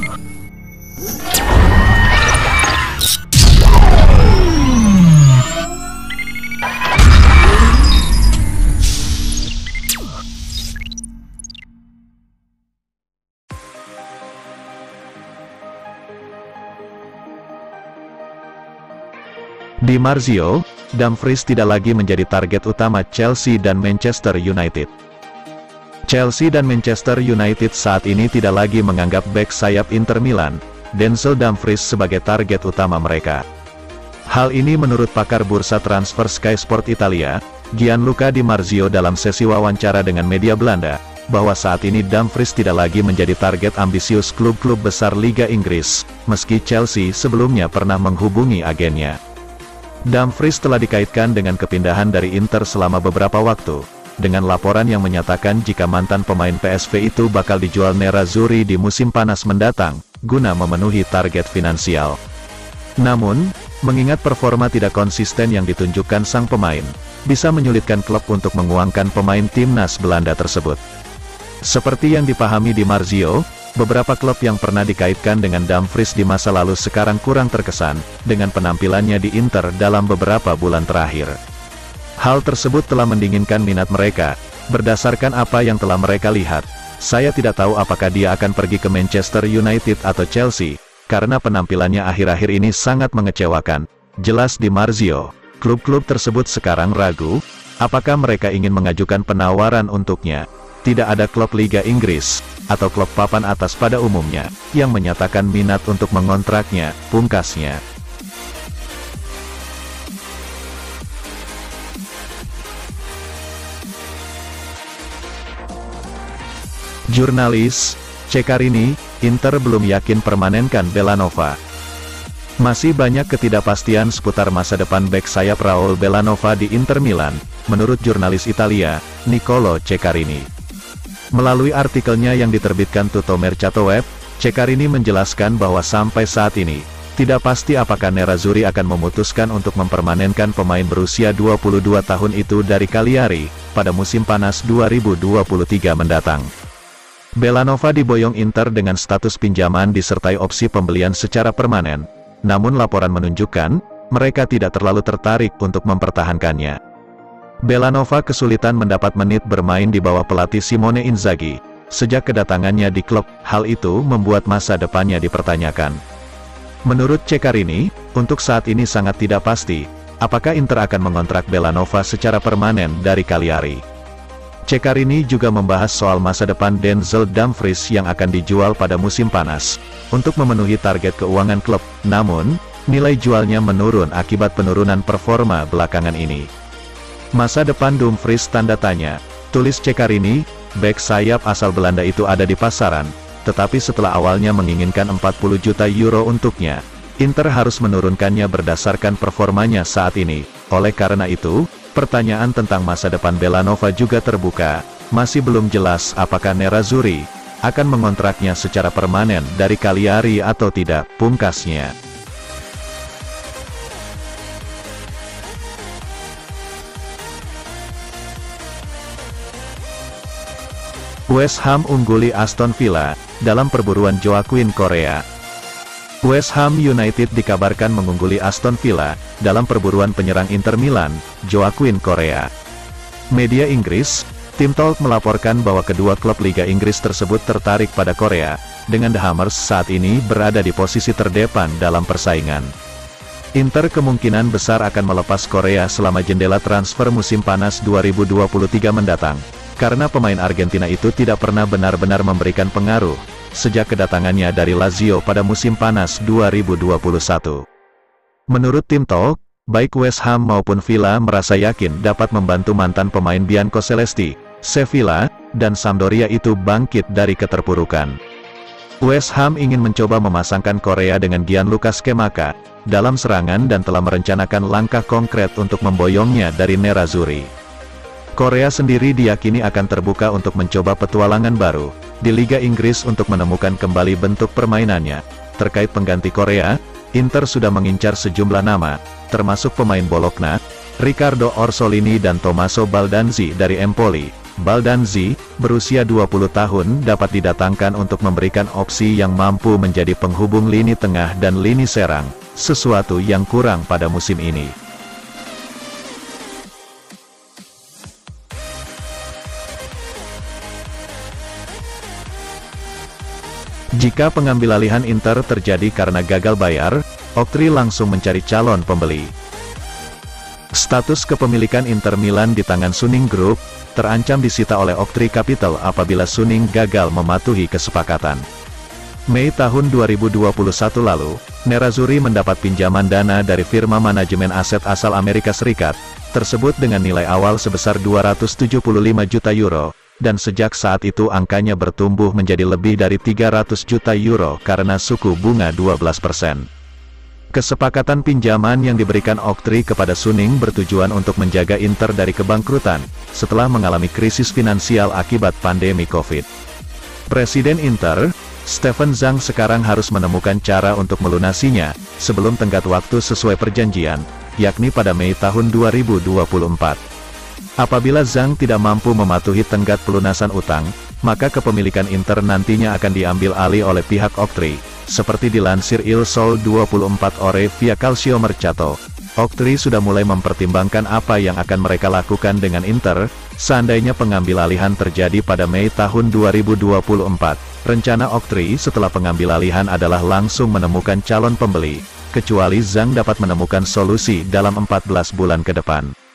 Di Marzio, Dumfries tidak lagi menjadi target utama Chelsea dan Manchester United. Chelsea dan Manchester United saat ini tidak lagi menganggap bek sayap Inter Milan, Denzel Dumfries sebagai target utama mereka. Hal ini menurut pakar bursa transfer Sky Sport Italia, Gianluca Di Marzio dalam sesi wawancara dengan media Belanda, bahwa saat ini Dumfries tidak lagi menjadi target ambisius klub-klub besar Liga Inggris, meski Chelsea sebelumnya pernah menghubungi agennya. Dumfries telah dikaitkan dengan kepindahan dari Inter selama beberapa waktu, dengan laporan yang menyatakan jika mantan pemain PSV itu bakal dijual nerazzurri di musim panas mendatang, guna memenuhi target finansial. Namun, mengingat performa tidak konsisten yang ditunjukkan sang pemain, bisa menyulitkan klub untuk menguangkan pemain timnas Belanda tersebut. Seperti yang dipahami Di Marzio, beberapa klub yang pernah dikaitkan dengan Dumfries di masa lalu sekarang kurang terkesan, dengan penampilannya di Inter dalam beberapa bulan terakhir. Hal tersebut telah mendinginkan minat mereka, berdasarkan apa yang telah mereka lihat. Saya tidak tahu apakah dia akan pergi ke Manchester United atau Chelsea, karena penampilannya akhir-akhir ini sangat mengecewakan, jelas Di Marzio. Klub-klub tersebut sekarang ragu, apakah mereka ingin mengajukan penawaran untuknya. Tidak ada klub Liga Inggris, atau klub papan atas pada umumnya, yang menyatakan minat untuk mengontraknya, pungkasnya. Jurnalis, Ceccarini, Inter belum yakin permanenkan Belanova. Masih banyak ketidakpastian seputar masa depan bek sayap Raul Belanova di Inter Milan, menurut jurnalis Italia, Niccolò Ceccarini. Melalui artikelnya yang diterbitkan Tutto Mercato Web, Ceccarini menjelaskan bahwa sampai saat ini, tidak pasti apakah nerazzurri akan memutuskan untuk mempermanenkan pemain berusia 22 tahun itu dari Cagliari, pada musim panas 2023 mendatang. Belanova diboyong Inter dengan status pinjaman disertai opsi pembelian secara permanen, namun laporan menunjukkan, mereka tidak terlalu tertarik untuk mempertahankannya. Belanova kesulitan mendapat menit bermain di bawah pelatih Simone Inzaghi. Sejak kedatangannya di klub, hal itu membuat masa depannya dipertanyakan. Menurut Ceccarini, untuk saat ini sangat tidak pasti, apakah Inter akan mengontrak Belanova secara permanen dari Cagliari. Ceccarini juga membahas soal masa depan Denzel Dumfries yang akan dijual pada musim panas, untuk memenuhi target keuangan klub, namun, nilai jualnya menurun akibat penurunan performa belakangan ini. Masa depan Dumfries tanda tanya, tulis Ceccarini, bek sayap asal Belanda itu ada di pasaran, tetapi setelah awalnya menginginkan 40 juta euro untuknya, Inter harus menurunkannya berdasarkan performanya saat ini. Oleh karena itu, pertanyaan tentang masa depan Belanova juga terbuka, masih belum jelas apakah nerazzurri akan mengontraknya secara permanen dari Cagliari atau tidak, pungkasnya. West Ham ungguli Aston Villa, dalam perburuan Joaquin Correa. West Ham United dikabarkan mengungguli Aston Villa, dalam perburuan penyerang Inter Milan, Joaquin Correa. Media Inggris, Team Talk melaporkan bahwa kedua klub Liga Inggris tersebut tertarik pada Correa, dengan The Hammers saat ini berada di posisi terdepan dalam persaingan. Inter kemungkinan besar akan melepas Correa selama jendela transfer musim panas 2023 mendatang. Karena pemain Argentina itu tidak pernah benar-benar memberikan pengaruh, sejak kedatangannya dari Lazio pada musim panas 2021. Menurut Team Talk, baik West Ham maupun Villa merasa yakin dapat membantu mantan pemain Biancocelesti, Sevilla, dan Sampdoria itu bangkit dari keterpurukan. West Ham ingin mencoba memasangkan Correa dengan Gianluca Scamacca dalam serangan dan telah merencanakan langkah konkret untuk memboyongnya dari nerazzurri. Correa sendiri diyakini akan terbuka untuk mencoba petualangan baru di Liga Inggris untuk menemukan kembali bentuk permainannya. Terkait pengganti Correa, Inter sudah mengincar sejumlah nama, termasuk pemain Bologna, Riccardo Orsolini dan Tommaso Baldanzi dari Empoli, Baldanzi, berusia 20 tahun dapat didatangkan untuk memberikan opsi yang mampu menjadi penghubung lini tengah dan lini serang, sesuatu yang kurang pada musim ini. Jika pengambilalihan Inter terjadi karena gagal bayar, Oktri langsung mencari calon pembeli. Status kepemilikan Inter Milan di tangan Suning Group terancam disita oleh Oktri Capital apabila Suning gagal mematuhi kesepakatan. Mei tahun 2021 lalu, Nerazzurri mendapat pinjaman dana dari firma manajemen aset asal Amerika Serikat, tersebut dengan nilai awal sebesar 275 juta euro, dan sejak saat itu angkanya bertumbuh menjadi lebih dari 300 juta euro karena suku bunga 12%. Kesepakatan pinjaman yang diberikan Oktri kepada Suning bertujuan untuk menjaga Inter dari kebangkrutan, setelah mengalami krisis finansial akibat pandemi Covid. Presiden Inter, Steven Zhang sekarang harus menemukan cara untuk melunasinya, sebelum tenggat waktu sesuai perjanjian, yakni pada Mei tahun 2024. Apabila Zhang tidak mampu mematuhi tenggat pelunasan utang, maka kepemilikan Inter nantinya akan diambil alih oleh pihak Oktri. Seperti dilansir Il Sole 24 Ore via Calcio Mercato, Oktri sudah mulai mempertimbangkan apa yang akan mereka lakukan dengan Inter, seandainya pengambilalihan terjadi pada Mei tahun 2024. Rencana Oktri setelah pengambilalihan adalah langsung menemukan calon pembeli, kecuali Zhang dapat menemukan solusi dalam 14 bulan ke depan.